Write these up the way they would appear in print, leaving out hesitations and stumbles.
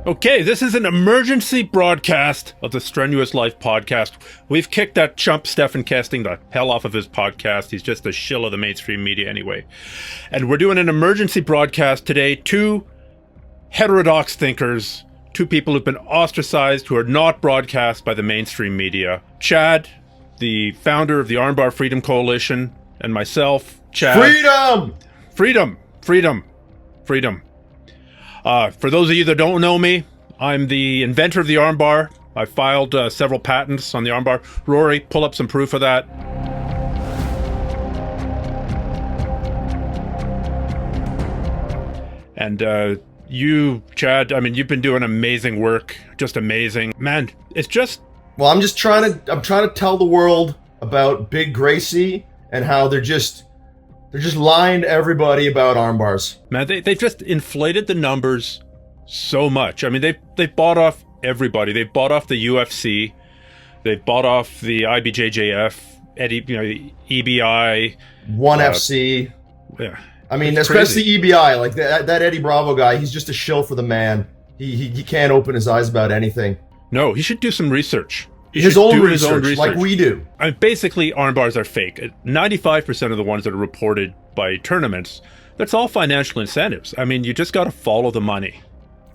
Okay, this is an emergency broadcast of the Strenuous Life Podcast. We've kicked that chump Stephan Kesting the hell off of his podcast. He's just a shill of the mainstream media anyway. And we're doing an emergency broadcast today. Two heterodox thinkers, two people who've been ostracized, who are not broadcast by the mainstream media. Chad, the founder of the Armbar Freedom Coalition, and myself, Chad. Freedom! Freedom! Freedom! Freedom! For those of you that don't know me, I'm the inventor of the armbar. I filed several patents on the armbar. Rory, pull up some proof of that. And you, Chad, I mean, you've been doing amazing work. Just amazing. Man, it's just... Well, I'm trying to tell the world about Big Gracie and how they're just lying to everybody about armbars. Man, they've just inflated the numbers so much. I mean, they've bought off everybody. They've bought off the UFC. They've bought off the IBJJF, EBI, ONE FC. Yeah, I mean, especially EBI, like that Eddie Bravo guy. He's just a shill for the man. He can't open his eyes about anything. No, he should do some research. His own research, like we do. I mean, basically, armbars are fake. 95% of the ones that are reported by tournaments, that's all financial incentives. I mean, you just got to follow the money.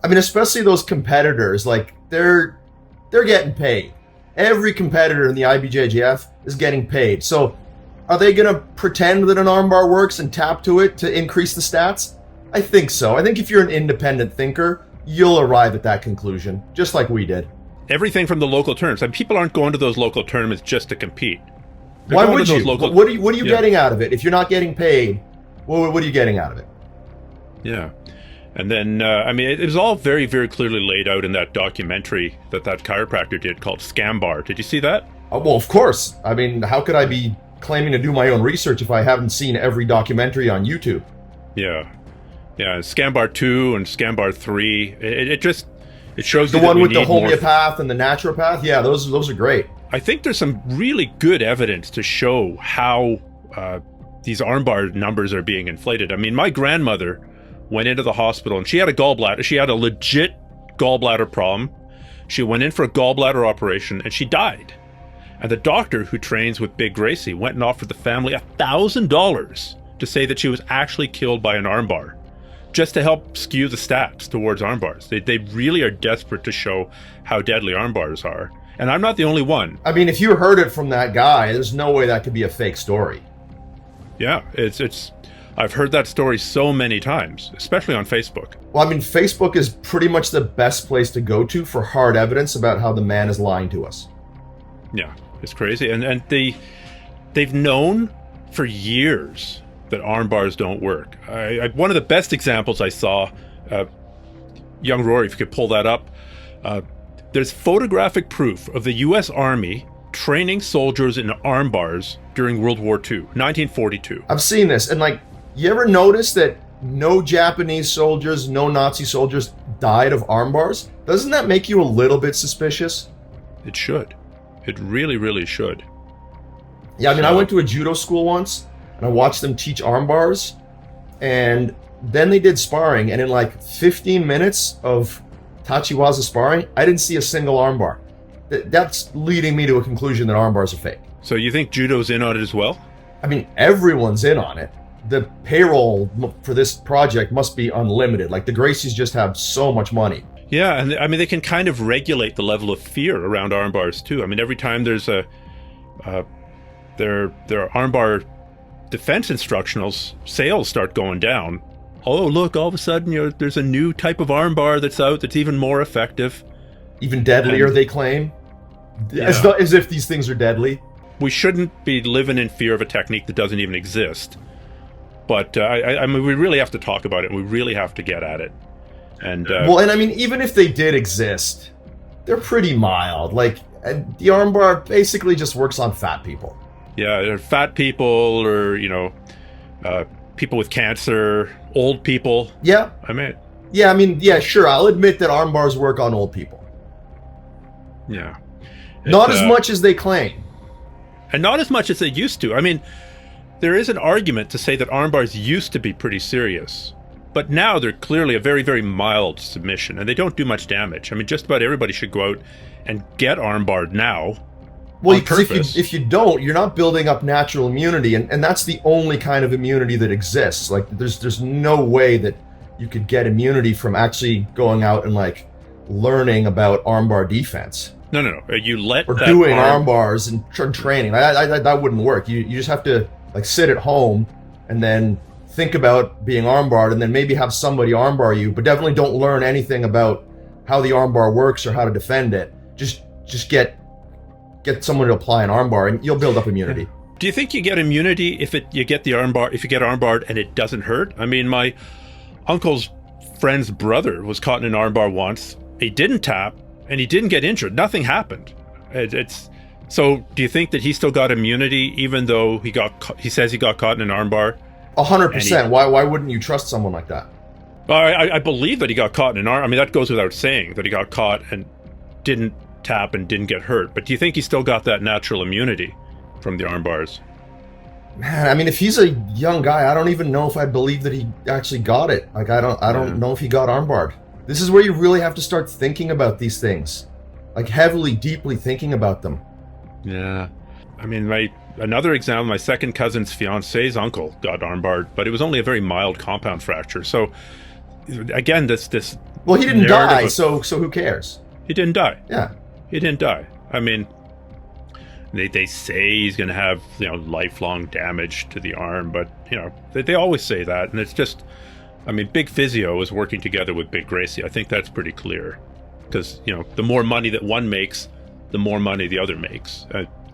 I mean, especially those competitors, like they're getting paid. Every competitor in the IBJJF is getting paid. So are they going to pretend that an armbar works and tap to it to increase the stats? I think so. I think if you're an independent thinker, you'll arrive at that conclusion, just like we did. Everything from the local tournaments. I mean, people aren't going to those local tournaments just to compete. Why would you? What are you getting out of it? If you're not getting paid, what are you getting out of it? Yeah. And then, I mean, it was all very, very clearly laid out in that documentary that chiropractor did called Scambar. Did you see that? Well, of course. I mean, how could I be claiming to do my own research if I haven't seen every documentary on YouTube? Yeah. Yeah, Scambar 2 and Scambar 3. It shows the one with the homeopath and the naturopath. Yeah, those are great. I think there's some really good evidence to show how these armbar numbers are being inflated. I mean, my grandmother went into the hospital and she had a gallbladder. She had a legit gallbladder problem. She went in for a gallbladder operation and she died. And the doctor who trains with Big Gracie went and offered the family $1,000 to say that she was actually killed by an armbar, just to help skew the stats towards armbars. They really are desperate to show how deadly armbars are. And I'm not the only one. I mean, if you heard it from that guy, there's no way that could be a fake story. Yeah, I've heard that story so many times, especially on Facebook. Well, I mean, Facebook is pretty much the best place to go to for hard evidence about how the man is lying to us. Yeah, it's crazy. And they've known for years that armbars don't work. One of the best examples I saw, young Rory, if you could pull that up, there's photographic proof of the U.S. Army training soldiers in armbars during World War II, 1942. I've seen this, and you ever notice that no Japanese soldiers, no Nazi soldiers died of armbars? Doesn't that make you a little bit suspicious? It should. It really, really should. Yeah, I mean, I went to a judo school once, and I watched them teach armbars, and then they did sparring, and in 15 minutes of Tachiwaza sparring, I didn't see a single armbar. That's leading me to a conclusion that armbars are fake. So you think judo's in on it as well? I mean, everyone's in on it. The payroll for this project must be unlimited. The Gracies just have so much money. Yeah, and I mean, they can kind of regulate the level of fear around armbars too. I mean, every time there's their armbar defense instructionals, sales start going down. Oh, look, all of a sudden there's a new type of armbar that's out that's even more effective. Even deadlier, they claim. Yeah. As if these things are deadly. We shouldn't be living in fear of a technique that doesn't even exist. But I mean, we really have to talk about it. We really have to get at it. And I mean, even if they did exist, they're pretty mild. The armbar basically just works on fat people. Yeah, fat people, or people with cancer, old people. Yeah. I mean, sure. I'll admit that armbars work on old people. Yeah. Not as much as they claim. And not as much as they used to. I mean, there is an argument to say that armbars used to be pretty serious. But now they're clearly a very, very mild submission, and they don't do much damage. I mean, just about everybody should go out and get armbarred now. Well, because if you don't, you're not building up natural immunity, and that's the only kind of immunity that exists. Like, there's no way that you could get immunity from actually going out and like learning about armbar defense. No. You let or doing armbars and training. That wouldn't work. You just have to like sit at home and then think about being armbarred, and then maybe have somebody armbar you, but definitely don't learn anything about how the armbar works or how to defend it. Just get someone to apply an armbar, and you'll build up immunity. Do you think you get immunity if you get armbarred and it doesn't hurt? I mean, my uncle's friend's brother was caught in an armbar once. He didn't tap, and he didn't get injured. Nothing happened. So do you think that he still got immunity even though he says he got caught in an armbar? 100%. Why wouldn't you trust someone like that? I believe that he got caught in an arm. I mean, that goes without saying that he got caught and didn't tap and didn't get hurt. But do you think he still got that natural immunity from the armbars? Man, I mean, if he's a young guy, I don't even know if I believe that he actually got it. Like, I don't know if he got armbarred. This is where you really have to start thinking about these things, like heavily, deeply thinking about them. Yeah. I mean, another example, my second cousin's fiance's uncle got armbarred, but it was only a very mild compound fracture. So again, this well, he didn't die, so who cares? He didn't die. Yeah. He didn't die. I mean, they say he's going to have, lifelong damage to the arm, but, they always say that. And it's just, I mean, Big Physio is working together with Big Gracie. I think that's pretty clear. Because, the more money that one makes, the more money the other makes.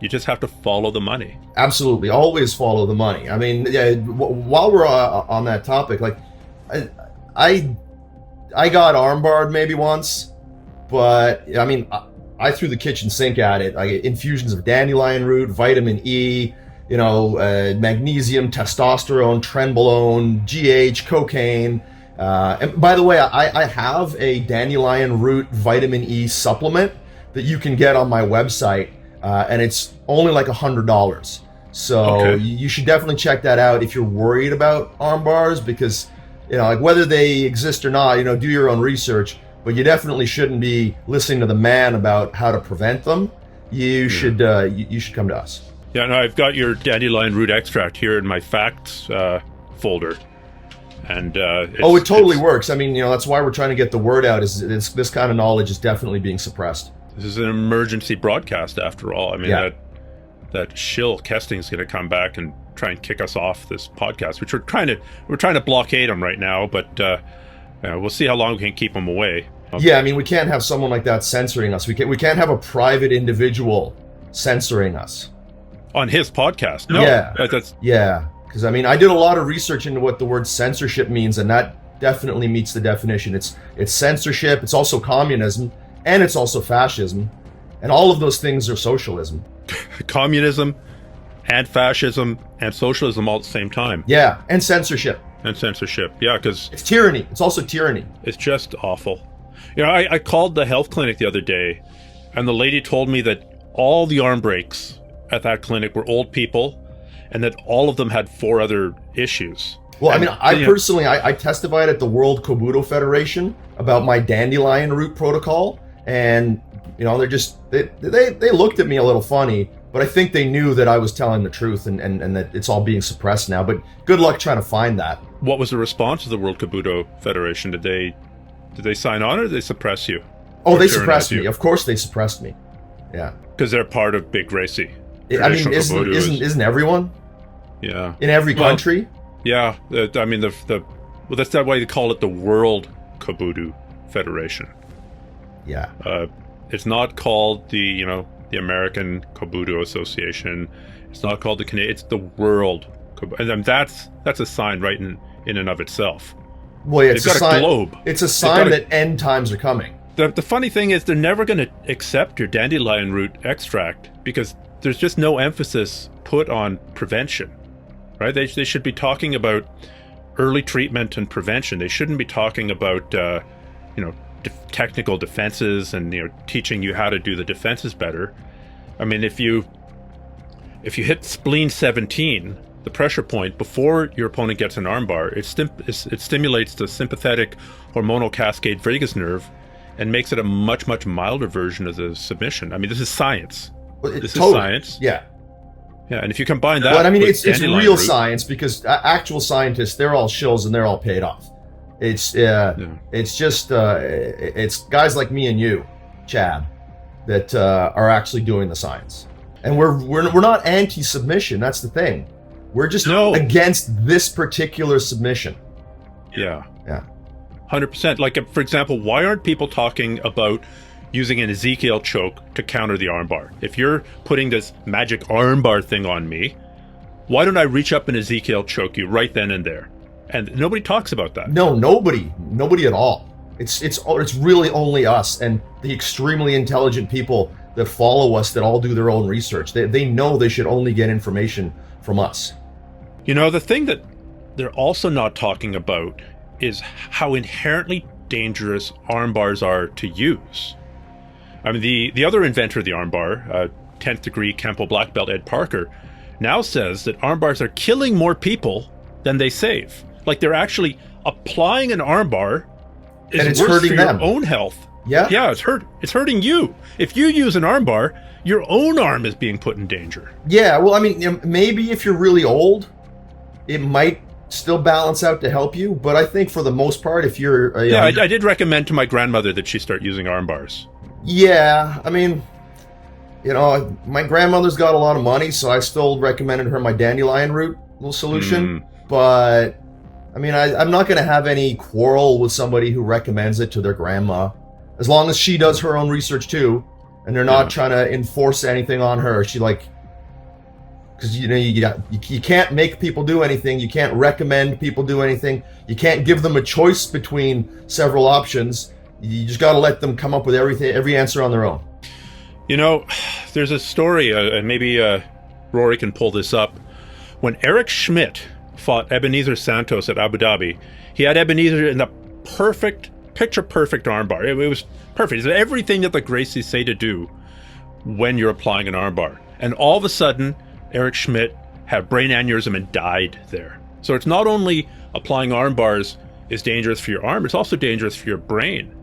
You just have to follow the money. Absolutely. Always follow the money. I mean, while we're on that topic, like, I got armbarred maybe once, but, I mean, I threw the kitchen sink at it. I get infusions of dandelion root, vitamin E, magnesium, testosterone, trenbolone, GH, cocaine. And by the way, I have a dandelion root vitamin E supplement that you can get on my website, and it's only like $100. So okay. You should definitely check that out if you're worried about armbars, because like whether they exist or not, do your own research. But you definitely shouldn't be listening to the man about how to prevent them. You should come to us. Yeah, no, I've got your dandelion root extract here in my facts folder. And it totally works. I mean, that's why we're trying to get the word out. Is this kind of knowledge is definitely being suppressed. This is an emergency broadcast, after all. I mean, that shill Kesting is going to come back and try and kick us off this podcast, which we're trying to blockade him right now. But we'll see how long we can keep him away. Yeah, I mean, we can't have someone like that censoring us. We can't have a private individual censoring us on his podcast. No, yeah. Because I mean, I did a lot of research into what the word censorship means, and that definitely meets the definition. It's censorship. It's also communism, and it's also fascism, and all of those things are socialism. Communism, and fascism, and socialism all at the same time. Yeah, and censorship. Yeah, because it's tyranny. It's also tyranny. It's just awful. I called the health clinic the other day, and the lady told me that all the arm breaks at that clinic were old people, and that all of them had 4 other issues. Well, I mean, I personally testified at the World Kobudo Federation about my dandelion root protocol, and they're just they looked at me a little funny, but I think they knew that I was telling the truth, and that it's all being suppressed now. But good luck trying to find that. What was the response of the World Kobudo Federation? Did they sign on, or did they suppress you? Oh, they suppressed me. Of course, they suppressed me. Yeah, because they're part of Big Gracie. I mean, isn't everyone? Yeah. In every country? Yeah. I mean, that's that way they call it the World Kobudo Federation. Yeah. It's not called the American Kobudo Association. It's not called the Canadian. It's the World Kobudo. And that's a sign right in and of itself. Well, yeah, it's They've got a globe. It's a sign that end times are coming. The funny thing is, they're never going to accept your dandelion root extract because there's just no emphasis put on prevention, right? They should be talking about early treatment and prevention. They shouldn't be talking about, technical defenses and, teaching you how to do the defenses better. I mean, if you hit spleen 17, the pressure point before your opponent gets an armbar, it stimulates the sympathetic hormonal cascade vagus nerve and makes it a much, much milder version of the submission. I mean, this is science. This is science. Yeah. Yeah, and if you combine that, but I mean, with it's dandelion real root, science, because actual scientists, they're all shills and they're all paid off. It's just it's guys like me and you, Chad, that are actually doing the science. And we're not anti-submission. That's the thing. We're just against this particular submission. Yeah. Yeah. 100%. Like, for example, why aren't people talking about using an Ezekiel choke to counter the armbar? If you're putting this magic armbar thing on me, why don't I reach up and Ezekiel choke you right then and there? And nobody talks about that. No, nobody at all. It's really only us and the extremely intelligent people that follow us that all do their own research. They know they should only get information from us. You know, the thing that they're also not talking about is how inherently dangerous armbars are to use. I mean, the other inventor of the armbar, 10th degree Kempo black belt Ed Parker, now says that armbars are killing more people than they save. Like, they're actually applying an armbar is and it's worse hurting for them. your own health. Yeah. Yeah, it's hurting you. If you use an armbar, your own arm is being put in danger. Yeah, well, I mean, maybe if you're really old, it might still balance out to help you, but I think for the most part, if you're I did recommend to my grandmother that she start using armbars. Yeah, I mean, you know, my grandmother's got a lot of money, so I still recommended her my dandelion root little solution. But I mean, I'm not going to have any quarrel with somebody who recommends it to their grandma, as long as she does her own research too, and they're not trying to enforce anything on her. She because you know, you can't make people do anything. You can't recommend people do anything. You can't give them a choice between several options. You just got to let them come up with every answer on their own. You know, there's a story, and maybe Rory can pull this up. When Eric Schmidt fought Ebenezer Santos at Abu Dhabi, he had Ebenezer in the picture-perfect armbar. It was perfect. It's everything that the Gracies say to do when you're applying an armbar. And all of a sudden, Eric Schmidt had brain aneurysm and died there. So it's not only applying armbars is dangerous for your arm, it's also dangerous for your brain.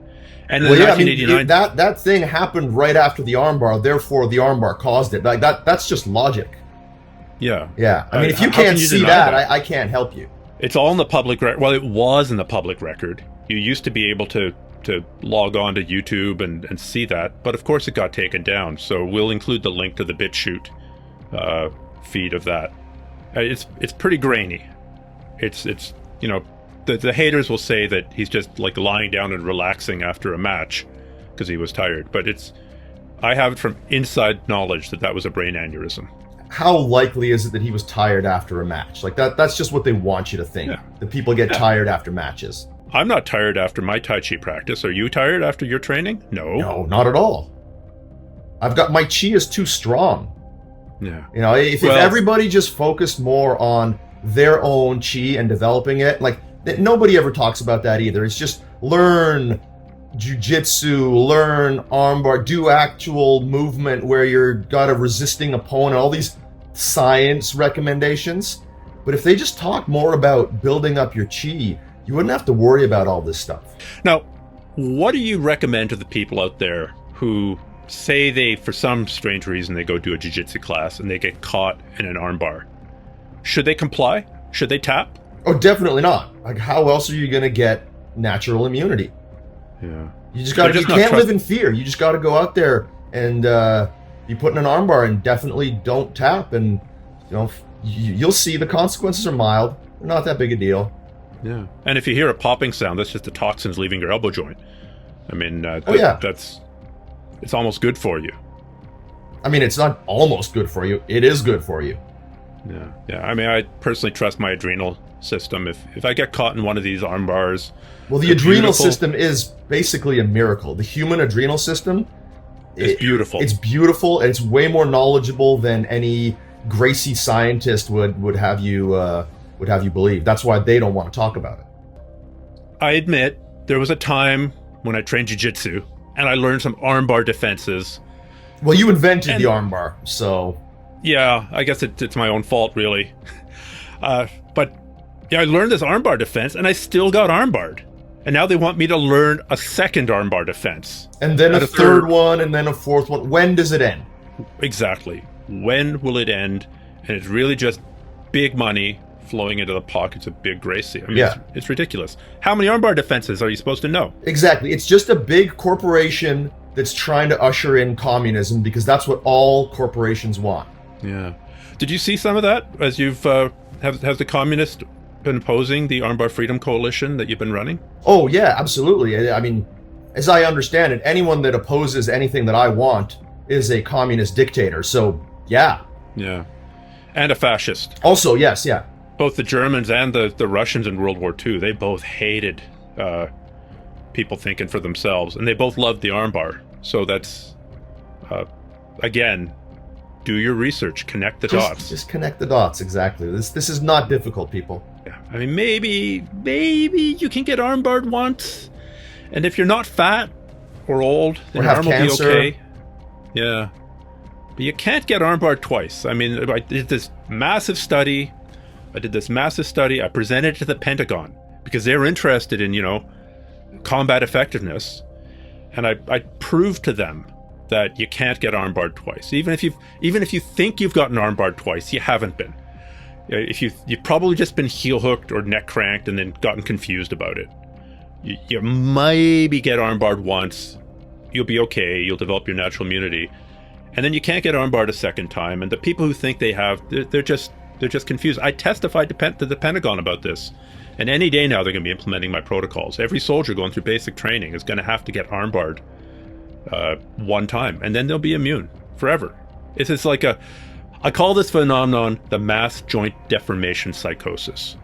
And in 1989, that thing happened right after the armbar, therefore the armbar caused it. Like that's just logic. Yeah. Yeah. I mean, if you can't see that, I can't help you. It's all in the public record. Well, it was in the public record. You used to be able to log on to YouTube and see that, but of course it got taken down. So we'll include the link to the BitChute feed of that. It's pretty grainy. It's you know, the haters will say that he's just like lying down and relaxing after a match because he was tired, but I have it from inside knowledge that was a brain aneurysm. How likely is it that he was tired after a match? Like that's just what they want you to think. Yeah. That people get tired after matches. I'm not tired after my Tai Chi practice. Are you tired after your training? No, not at all. I've got my chi is too strong. Yeah. You know, if everybody just focused more on their own chi and developing it, like nobody ever talks about that either. It's just learn jiu-jitsu, learn armbar, do actual movement where you're got a resisting opponent, all these science recommendations. But if they just talk more about building up your chi, you wouldn't have to worry about all this stuff. Now, what do you recommend to the people out there who say they, for some strange reason, they go do a jiu-jitsu class and they get caught in an armbar? Should they comply? Should they tap? Oh, definitely not. Like, how else are you going to get natural immunity? Yeah. You can't live in fear. You just got to go out there and be put in an armbar and definitely don't tap. And, you know, you'll see the consequences are mild. They're not that big a deal. Yeah. And if you hear a popping sound, that's just the toxins leaving your elbow joint. I mean, it's almost good for you. I mean, it's not almost good for you. It is good for you. Yeah. Yeah. I mean, I personally trust my adrenal system. If I get caught in one of these arm bars. Well, the adrenal system is basically a miracle. The human adrenal system is beautiful. It's beautiful, and it's way more knowledgeable than any Gracie scientist would have you believe. That's why they don't want to talk about it. I admit there was a time when I trained jiu-jitsu and I learned some armbar defenses. Well, you invented the armbar, so... Yeah, I guess it's my own fault, really. But yeah, I learned this armbar defense, and I still got armbarred. And now they want me to learn a second armbar defense. And then a third one, and then a fourth one. When does it end? Exactly. When will it end? And it's really just big money flowing into the pockets of Big Gracie. I mean, it's ridiculous. How many armbar defenses are you supposed to know? Exactly. It's just a big corporation that's trying to usher in communism, because that's what all corporations want. Yeah. Did you see some of that as you've have the communists been opposing the Armbar Freedom Coalition that you've been running? Oh yeah, absolutely. I mean, as I understand it, anyone that opposes anything that I want is a communist dictator. So yeah. Yeah. And a fascist. Also, yes, yeah. Both the Germans and the Russians in World War II, they both hated people thinking for themselves, and they both loved the armbar. So that's, again, do your research, connect the dots. Just connect the dots, exactly. This is not difficult, people. Yeah. I mean, maybe you can get armbarred once, and if you're not fat or old, then your arm will be okay. Yeah. But you can't get armbarred twice. I mean, I did this massive study. I presented it to the Pentagon because they're interested in, combat effectiveness. And I proved to them that you can't get armbarred twice. Even if you think you've gotten armbarred twice, you haven't been. If you've probably just been heel hooked or neck cranked and then gotten confused about it. You maybe get armbarred once. You'll be okay. You'll develop your natural immunity. And then you can't get armbarred a second time. And the people who think they have, they're just confused. I testified to the Pentagon about this. And any day now they're going to be implementing my protocols. Every soldier going through basic training is going to have to get armbarred one time. And then they'll be immune forever. It's like I call this phenomenon the mass joint deformation psychosis.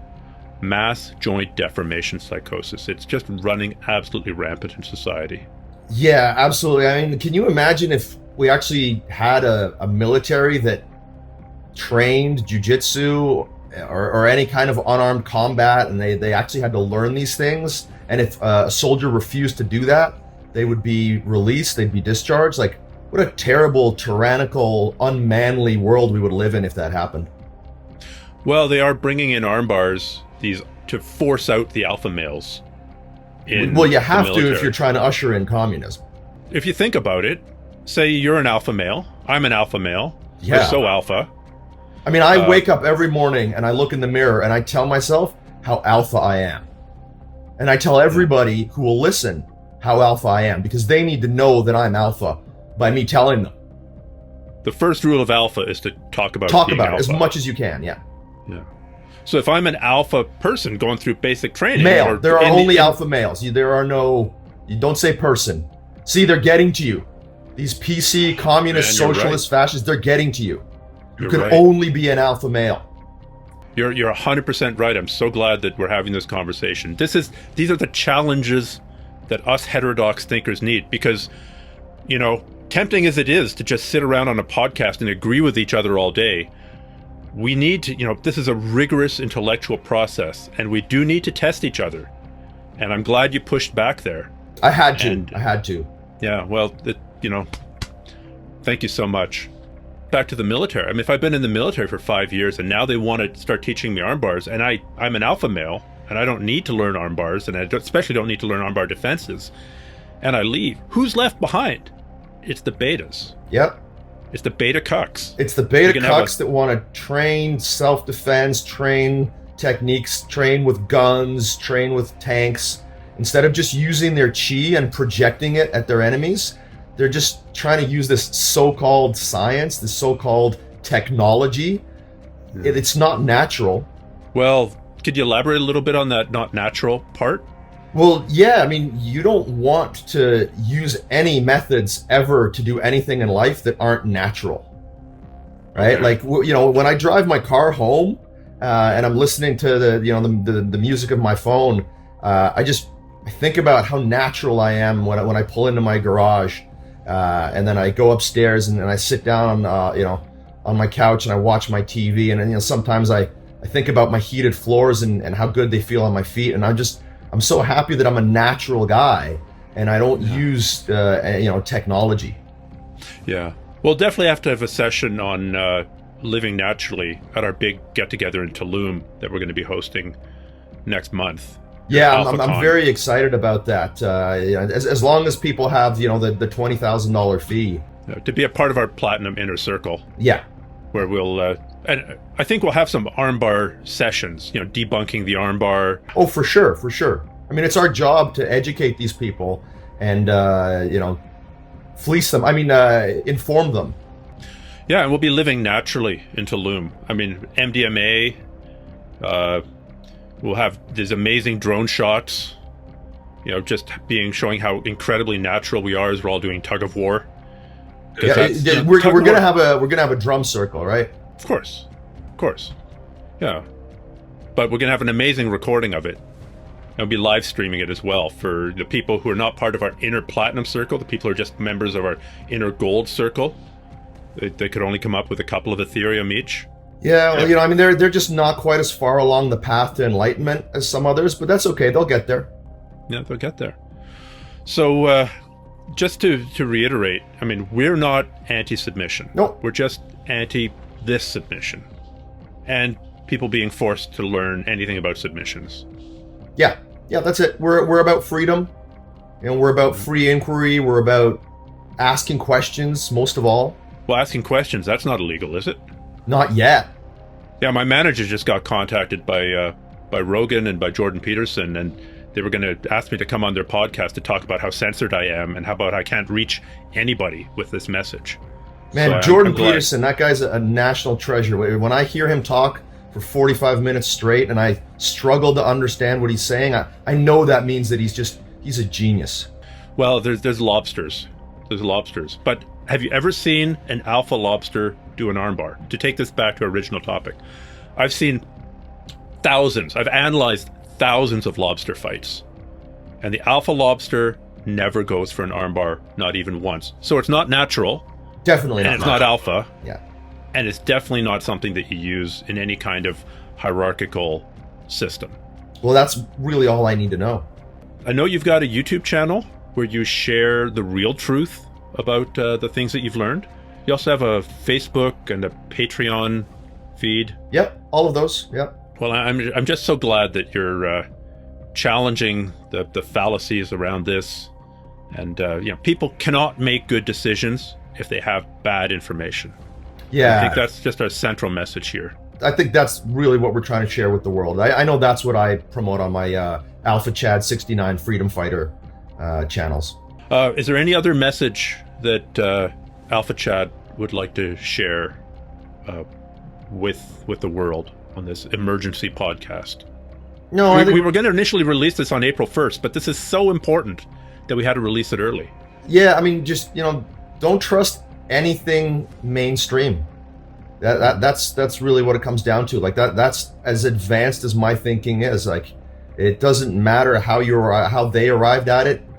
Mass joint deformation psychosis. It's just running absolutely rampant in society. Yeah, absolutely. I mean, can you imagine if we actually had a military that trained jiu-jitsu or any kind of unarmed combat, and they actually had to learn these things, and if a soldier refused to do that, they would be released, they'd be discharged? Like, what a terrible, tyrannical, unmanly world we would live in if that happened. Well, they are bringing in armbars to force out the alpha males. Well, you have to if you're trying to usher in communism. If you think about it, say you're an alpha male, I'm an alpha male, yeah. We're so alpha. I mean, I wake up every morning and I look in the mirror and I tell myself how alpha I am. And I tell everybody who will listen how alpha I am, because they need to know that I'm alpha by me telling them. The first rule of alpha is to talk about it as much as you can, yeah. Yeah. So if I'm an alpha person going through basic training... Male. There are only alpha males. There are no... You don't say person. See, they're getting to you. These PC, communist, socialist, fascists, they're getting to you. You can only be an alpha male. You're 100% right. I'm so glad that we're having this conversation. These are the challenges that us heterodox thinkers need, because, tempting as it is to just sit around on a podcast and agree with each other all day, we need to, this is a rigorous intellectual process, and we do need to test each other. And I'm glad you pushed back there. I had to. Yeah, well, thank you so much. Back to the military. I mean, if I've been in the military for 5 years and now they want to start teaching me armbars, and I'm an alpha male and I don't need to learn armbars, and I especially don't need to learn armbar defenses, and I leave, who's left behind? It's the betas. Yep. It's the beta cucks. It's the beta cucks that want to train self-defense, train techniques, train with guns, train with tanks. Instead of just using their chi and projecting it at their enemies, they're just trying to use this so-called science, this so-called technology. Yeah. It's not natural. Well, could you elaborate a little bit on that not natural part? Well, yeah, I mean, you don't want to use any methods ever to do anything in life that aren't natural, right? Okay. Like, when I drive my car home and I'm listening to the music of my phone, I think about how natural I am when I pull into my garage, and then I go upstairs and I sit down, on my couch and I watch my TV, and sometimes I think about my heated floors and how good they feel on my feet, and I'm so happy that I'm a natural guy and I don't use technology. Yeah. We'll definitely have to have a session on living naturally at our big get-together in Tulum that we're going to be hosting next month. Yeah, I'm very excited about that. As long as people have, the $20,000 fee. To be a part of our Platinum Inner Circle. Yeah. Where we'll, and I think we'll have some armbar sessions, debunking the armbar. Oh, for sure. I mean, it's our job to educate these people and, fleece them. Inform them. Yeah, and we'll be living naturally in Tulum. I mean, MDMA, we'll have these amazing drone shots, just showing how incredibly natural we are as we're all doing tug of war. Yeah, we're gonna have a drum circle, right? Of course. Yeah, but we're gonna have an amazing recording of it. And we'll be live streaming it as well for the people who are not part of our inner platinum circle. The people who are just members of our inner gold circle. They could only come up with a couple of Ethereum each. Yeah, well, they're just not quite as far along the path to enlightenment as some others, but that's okay. They'll get there. Yeah, they'll get there. So, just to reiterate, we're not anti-submission. No. We're just anti this submission. And people being forced to learn anything about submissions. Yeah, that's it. We're about freedom. We're about free inquiry. We're about asking questions, most of all. Well, asking questions, that's not illegal, is it? Not yet. Yeah, my manager just got contacted by Rogan and by Jordan Peterson, and they were going to ask me to come on their podcast to talk about how censored I am and how about I can't reach anybody with this message. Man, so Jordan Peterson, that guy's a national treasure. When I hear him talk for 45 minutes straight and I struggle to understand what he's saying, I know that means that he's a genius. Well, there's lobsters. There's lobsters. But have you ever seen an alpha lobster do an armbar? To take this back to our original topic, I've seen thousands. I've analyzed thousands of lobster fights, and the alpha lobster never goes for an armbar, not even once. So it's not natural. Definitely not. And it's not alpha. Yeah. And it's definitely not something that you use in any kind of hierarchical system. Well, that's really all I need to know. I know you've got a YouTube channel where you share the real truth about the things that you've learned. You also have a Facebook and a Patreon feed. Yep, all of those. Yep. Well, I'm just so glad that you're challenging the fallacies around this. And people cannot make good decisions if they have bad information. Yeah. I think that's just our central message here. I think that's really what we're trying to share with the world. I know that's what I promote on my Alpha Chad 69 Freedom Fighter channels. Is there any other message that Alpha Chad would like to share with the world on this emergency podcast? No, we were going to initially release this on April 1st, but this is so important that we had to release it early. Yeah, just don't trust anything mainstream. That's really what it comes down to. Like that's as advanced as my thinking is. Like, it doesn't matter how they arrived at it.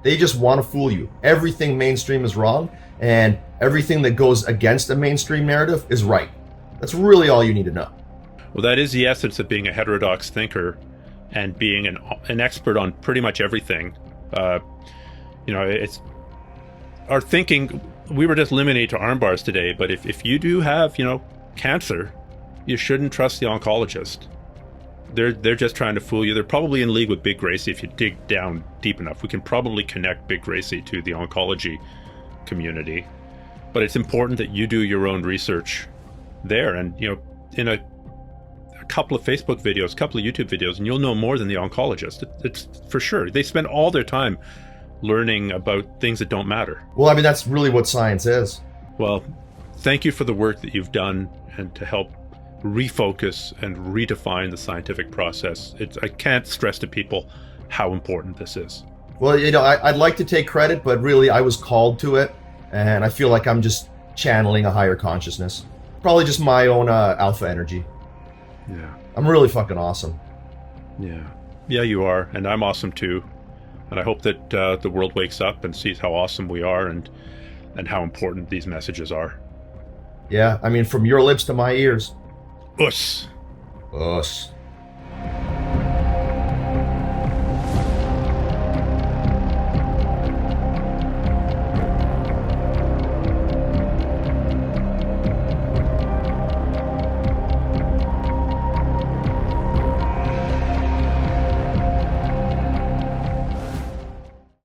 They just want to fool you. Everything mainstream is wrong, and everything that goes against a mainstream narrative is right. That's really all you need to know. Well, that is the essence of being a heterodox thinker and being an expert on pretty much everything. It's our thinking. We were just limited to armbars today, but if you do have, cancer, you shouldn't trust the oncologist. They're just trying to fool you. They're probably in league with Big Gracie. If you dig down deep enough, we can probably connect Big Gracie to the oncology community. But it's important that you do your own research there, and in a couple of Facebook videos, a couple of YouTube videos, and you'll know more than the oncologist. It's for sure. They spend all their time learning about things that don't matter. Well, that's really what science is. Well, thank you for the work that you've done and to help refocus and redefine the scientific process. I can't stress to people how important this is. Well, I'd like to take credit, but really I was called to it, and I feel like I'm just channeling a higher consciousness. Probably just my own alpha energy. Yeah. I'm really fucking awesome. Yeah. Yeah, you are, and I'm awesome too. And I hope that the world wakes up and sees how awesome we are and how important these messages are. Yeah, from your lips to my ears. Us. Us.